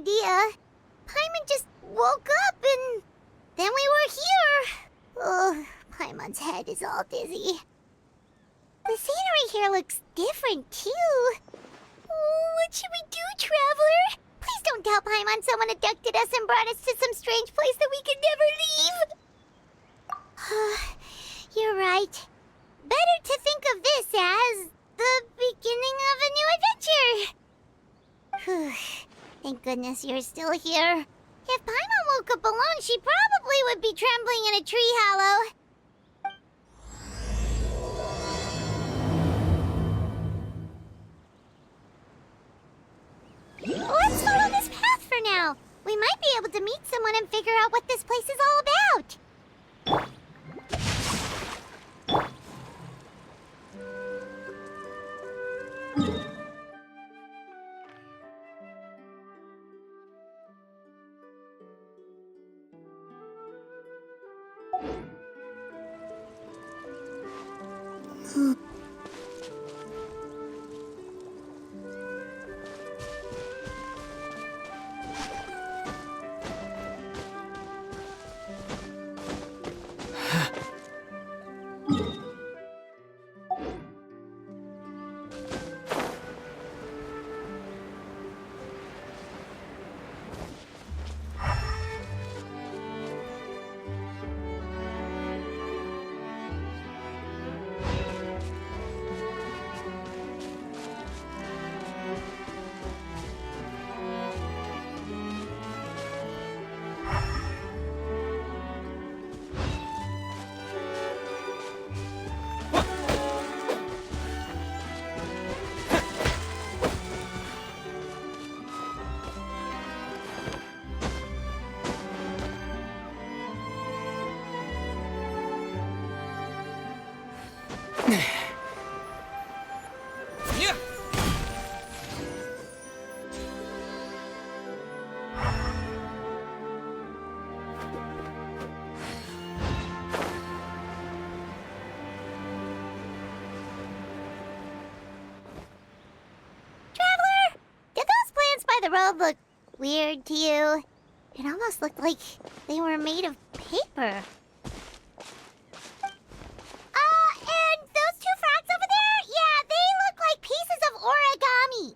idea. Paimon just woke up and then we were here. Oh, Paimon's head is all dizzy. The scenery here looks different, too. Oh, what should we do, Traveler? Please don't tell Paimon someone abducted us and brought us to some strange place that we could never leave. You're right. Better to think of this as the beginning of a new adventure. Thank goodness you're still here. If Paimon woke up alone, she probably would be trembling in a tree hollow. Let's follow this path for now. We might be able to meet someone and figure out what this place is all about. The road looked weird to you. It almost looked like they were made of paper. And those two frogs over there? Yeah, they look like pieces of origami.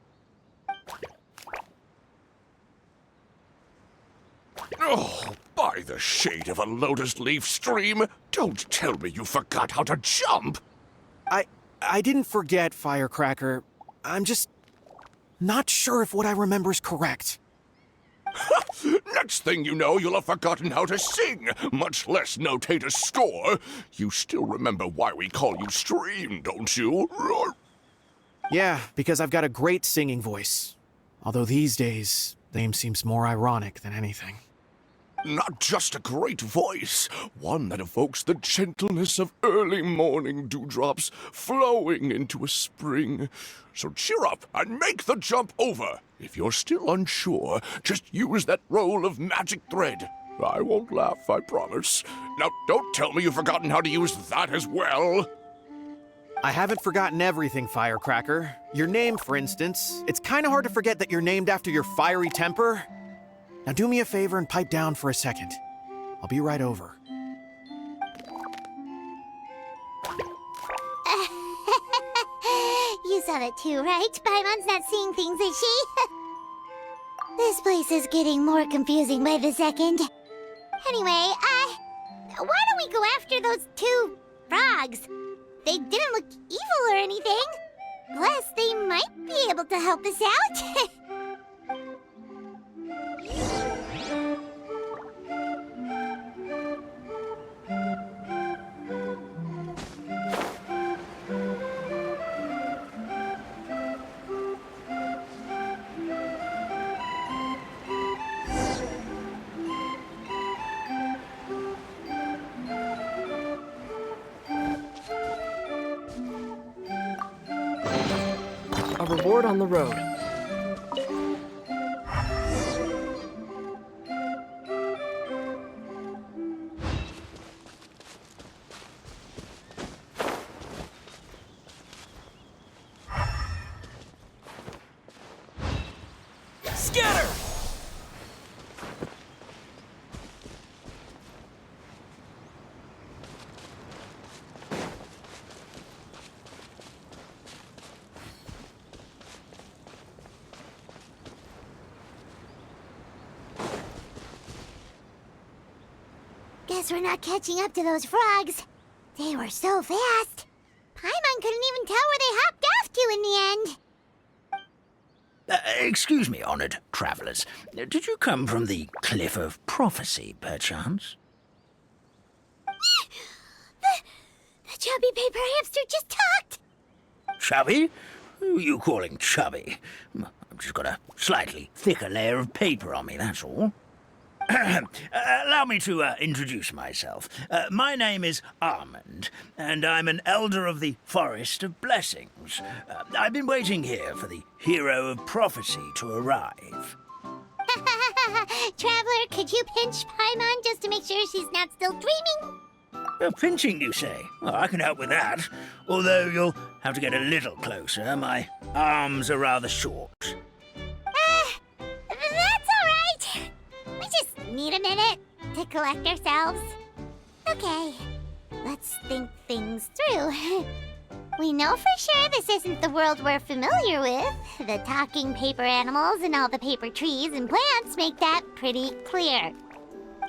Oh, by the shade of a lotus leaf stream, don't tell me you forgot how to jump. I didn't forget, Firecracker. I'm just not sure if what I remember is correct. Next thing you know, you'll have forgotten how to sing, much less notate a score. You still remember why we call you Stream, don't you? Yeah, because I've got a great singing voice. Although these days, name seems more ironic than anything. Not just a great voice, one that evokes the gentleness of early morning dewdrops flowing into a spring. So cheer up and make the jump over. If you're still unsure, just use that roll of magic thread. I won't laugh, I promise. Now, don't tell me you've forgotten how to use that as well. I haven't forgotten everything, Firecracker. Your name, for instance. It's kind of hard to forget that you're named after your fiery temper. Now do me a favor and pipe down for a second. I'll be right over. You saw that too, right? Paimon's not seeing things, is she? This place is getting more confusing by the second. Anyway, why don't we go after those two frogs? They didn't look evil or anything. Plus, they might be able to help us out. A reward on the road. Scatter! Guess we're not catching up to those frogs. They were so fast. Paimon couldn't even tell where they hopped off to in the end. Excuse me, honored travelers. Did you come from the Cliff of Prophecy, perchance? The chubby paper hamster just talked. Chubby? Who are you calling chubby? I've just got a slightly thicker layer of paper on me, that's all. Allow me to introduce myself. My name is Almond, and I'm an elder of the Forest of Blessings. I've been waiting here for the hero of prophecy to arrive. Traveler, could you pinch Paimon just to make sure she's not still dreaming? Pinching, you say? Well, I can help with that. Although you'll have to get a little closer. My arms are rather short. That's all right. We just need a minute to collect ourselves. Okay, let's think things through. We know for sure this isn't the world we're familiar with. The talking paper animals and all the paper trees and plants make that pretty clear.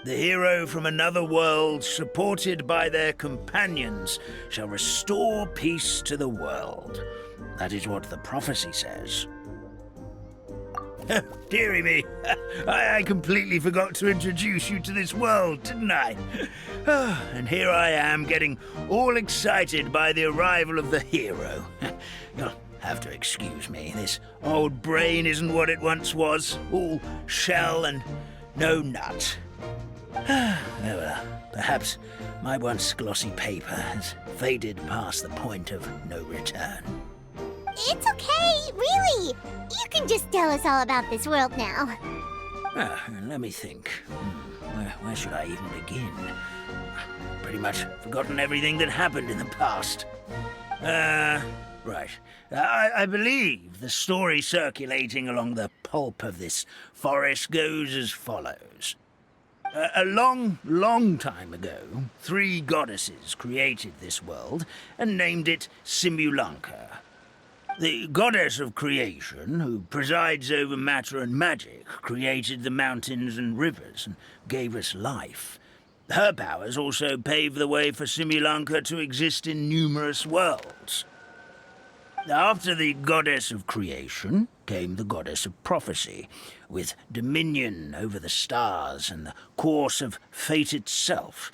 The hero from another world, supported by their companions, shall restore peace to the world. That is what the prophecy says. Dearie me, I completely forgot to introduce you to this world, didn't I? And here I am, getting all excited by the arrival of the hero. You'll have to excuse me. This old brain isn't what it once was, all shell and no nut. Well, perhaps my once glossy paper has faded past the point of no return. It's okay, really. You can just tell us all about this world now. Let me think. Where should I even begin? Pretty much forgotten everything that happened in the past. Right. I believe the story circulating along the pulp of this forest goes as follows. A long, long time ago, 3 goddesses created this world and named it Simulanka. The goddess of creation, who presides over matter and magic, created the mountains and rivers and gave us life. Her powers also paved the way for Simulanka to exist in numerous worlds. After the goddess of creation came the goddess of prophecy, with dominion over the stars and the course of fate itself.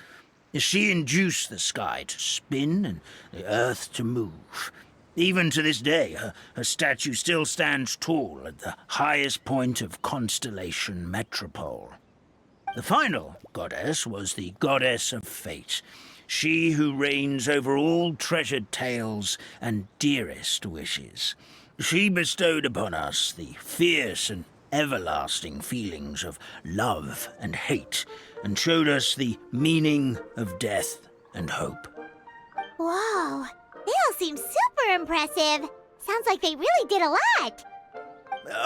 She induced the sky to spin and the earth to move. Even to this day, her statue still stands tall at the highest point of Constellation Metropole. The final goddess was the goddess of fate, she who reigns over all treasured tales and dearest wishes. She bestowed upon us the fierce and everlasting feelings of love and hate, and showed us the meaning of death and hope. Whoa, they all seem super impressive. Sounds like they really did a lot.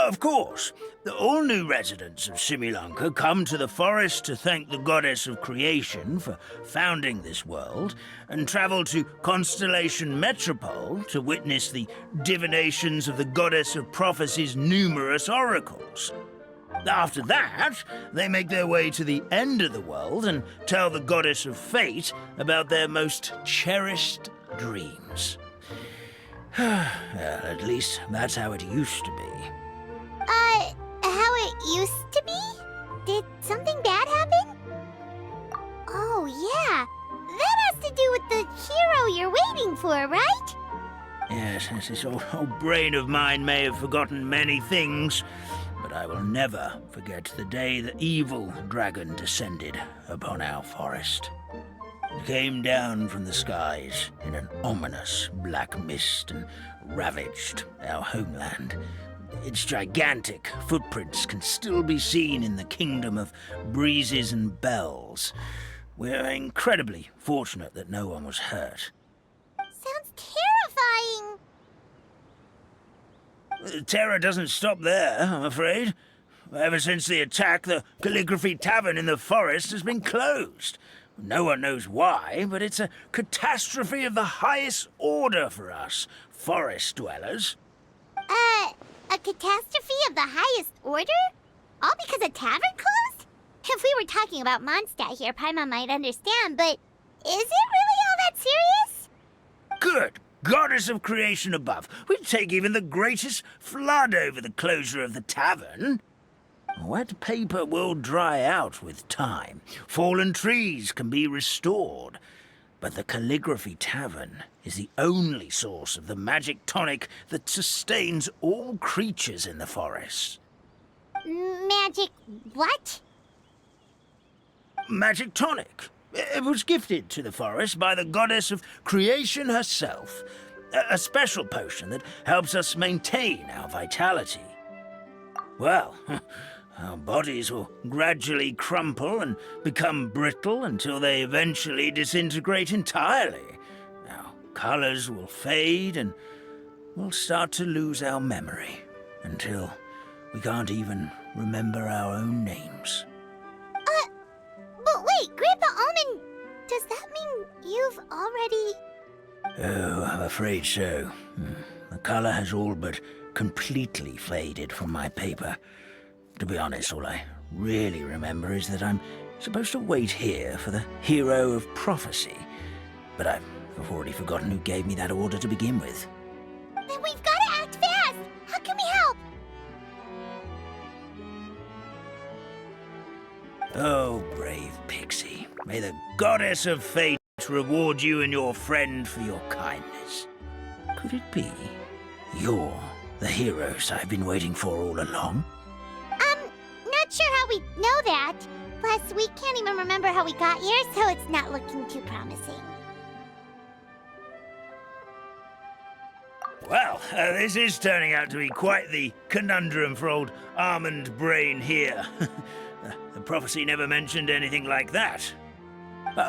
Of course, all new residents of Simulanka come to the forest to thank the goddess of creation for founding this world, and travel to Constellation Metropole to witness the divinations of the goddess of prophecy's numerous oracles. After that, they make their way to the end of the world and tell the goddess of fate about their most cherished dreams. Well, at least that's how it used to be. How it used to be? Did something bad happen? Oh, yeah. That has to do with the hero you're waiting for, right? Yes, this old brain of mine may have forgotten many things, but I will never forget the day the evil dragon descended upon our forest. It came down from the skies in an ominous black mist and ravaged our homeland. Its gigantic footprints can still be seen in the kingdom of breezes and bells. We're incredibly fortunate that no one was hurt. Sounds terrifying. Terror doesn't stop there, I'm afraid. Ever since the attack, the Calligraphy Tavern in the forest has been closed. No one knows why, but it's a catastrophe of the highest order for us, forest dwellers. A catastrophe of the highest order? All because a tavern closed? If we were talking about Mondstadt here, Paimon might understand, but is it really all that serious? Good. Goddess of creation above. We'd take even the greatest flood over the closure of the tavern. Wet paper will dry out with time. Fallen trees can be restored. But the Calligraphy Tavern is the only source of the magic tonic that sustains all creatures in the forest. Magic what? Magic tonic. It was gifted to the forest by the goddess of creation herself. A special potion that helps us maintain our vitality. Well, our bodies will gradually crumple and become brittle until they eventually disintegrate entirely. Our colors will fade and we'll start to lose our memory until we can't even remember our own names. But wait, Grandpa Almond, does that mean you've already... Oh, I'm afraid so. The color has all but completely faded from my paper. To be honest, all I really remember is that I'm supposed to wait here for the hero of prophecy. But I've already forgotten who gave me that order to begin with. Then we've got to act fast! How can we help? Oh, brave pixie. May the goddess of fate reward you and your friend for your kindness. Could it be you're the heroes I've been waiting for all along? Not sure how we know that. Plus, we can't even remember how we got here, so it's not looking too promising. Well, this is turning out to be quite the conundrum for old Almond Brain here. The prophecy never mentioned anything like that.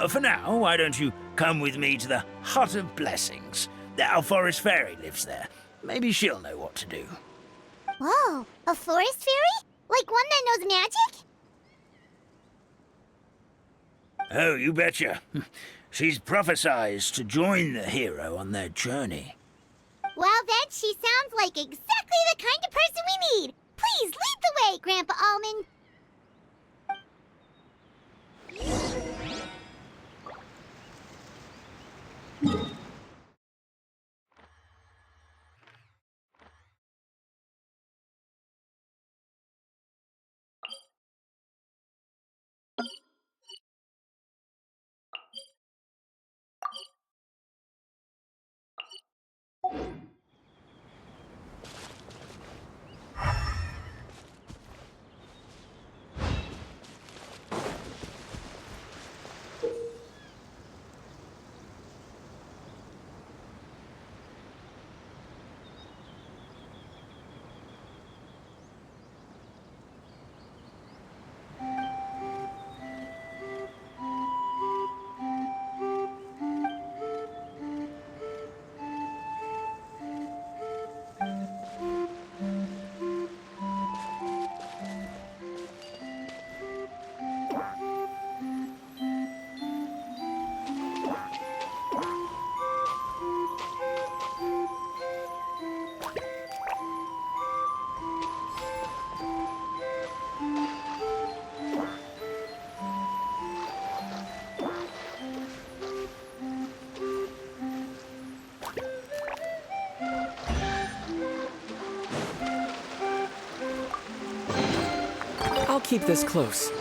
For now, why don't you come with me to the Hut of Blessings? Our forest fairy lives there. Maybe she'll know what to do. Whoa, a forest fairy? Like one that knows magic? Oh, you betcha. She's prophesized to join the hero on their journey. Well, then she sounds like exactly the kind of person we need. Please lead the way, Grandpa Almond. I'll keep this close.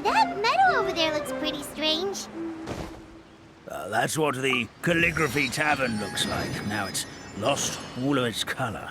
That meadow over there looks pretty strange. That's what the Calligraphy Tavern looks like. Now it's lost all of its color.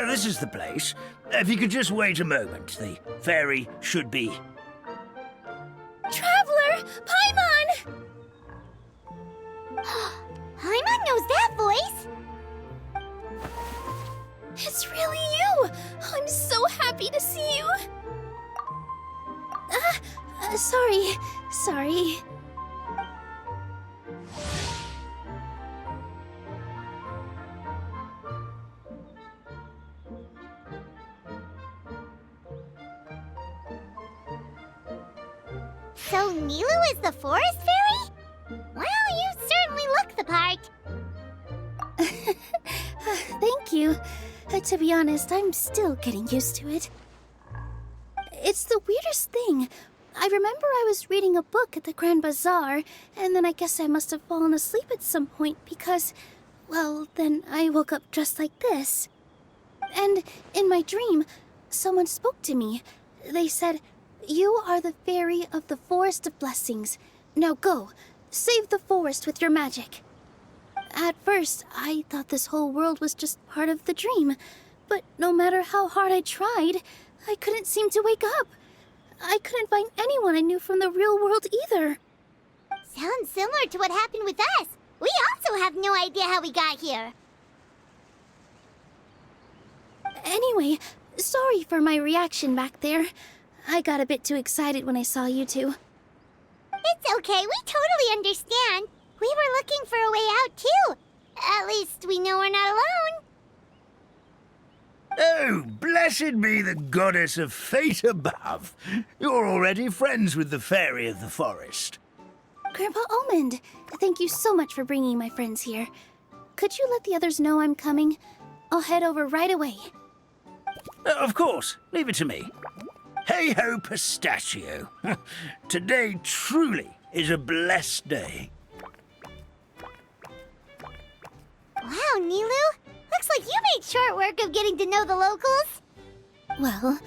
This is the place. If you could just wait a moment, the ferry should be... Traveler! Paimon! Paimon knows that voice! It's really you! I'm so happy to see you! Sorry. So Nilu is the forest fairy? Well, you certainly look the part. Thank you. To be honest, I'm still getting used to it. It's the weirdest thing. I remember I was reading a book at the Grand Bazaar, and then I guess I must have fallen asleep at some point because, well, then I woke up just like this. And in my dream, someone spoke to me. They said, "You are the fairy of the Forest of Blessings. Now go, save the forest with your magic." At first, I thought this whole world was just part of the dream, but no matter how hard I tried, I couldn't seem to wake up. I couldn't find anyone I knew from the real world either. Sounds similar to what happened with us. We also have no idea how we got here. Anyway, sorry for my reaction back there. I got a bit too excited when I saw you two. It's okay, we totally understand. We were looking for a way out, too. At least we know we're not alone. Oh, blessed be the goddess of fate above. You're already friends with the fairy of the forest. Grandpa Almond, thank you so much for bringing my friends here. Could you let the others know I'm coming? I'll head over right away. Of course, leave it to me. Hey-ho, pistachio. Today truly is a blessed day. Wow, Nilu. Looks like you made short work of getting to know the locals. Well,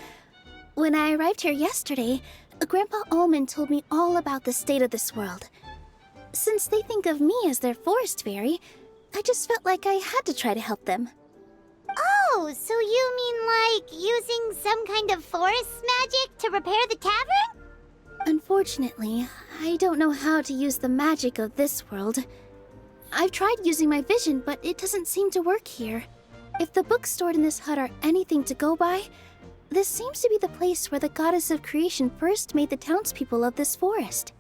when I arrived here yesterday, Grandpa Almond told me all about the state of this world. Since they think of me as their forest fairy, I just felt like I had to try to help them. Oh, so you mean like using some kind of forest magic to repair the tavern? Unfortunately, I don't know how to use the magic of this world. I've tried using my vision, but it doesn't seem to work here. If the books stored in this hut are anything to go by, this seems to be the place where the goddess of creation first made the townspeople of this forest.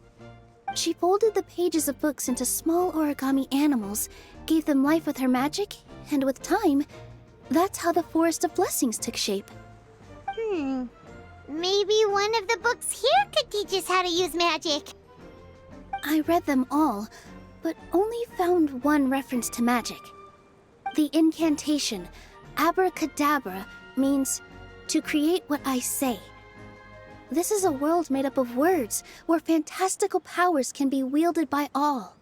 She folded the pages of books into small origami animals, gave them life with her magic, and with time, that's how the Forest of Blessings took shape. Maybe one of the books here could teach us how to use magic. I read them all, but only found one reference to magic. The incantation, abracadabra, means to create what I say. This is a world made up of words, where fantastical powers can be wielded by all.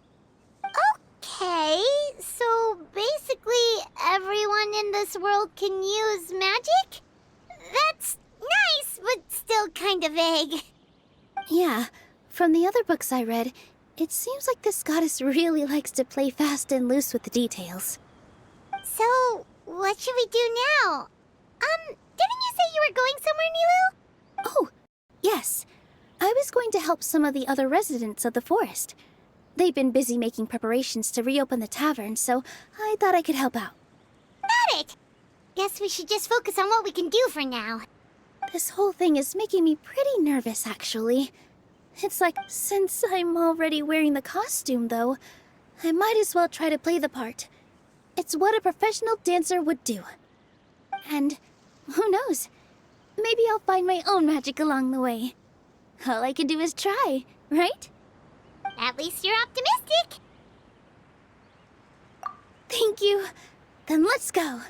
Okay, so basically everyone in this world can use magic? That's nice, but still kind of vague. Yeah, from the other books I read, it seems like this goddess really likes to play fast and loose with the details. So, what should we do now? Didn't you say you were going somewhere, Nilu? Oh, yes. I was going to help some of the other residents of the forest. They've been busy making preparations to reopen the tavern, so I thought I could help out. Got it! Guess we should just focus on what we can do for now. This whole thing is making me pretty nervous, actually. It's like, since I'm already wearing the costume, though, I might as well try to play the part. It's what a professional dancer would do. And who knows? Maybe I'll find my own magic along the way. All I can do is try, right? At least you're optimistic. Thank you. Then let's go.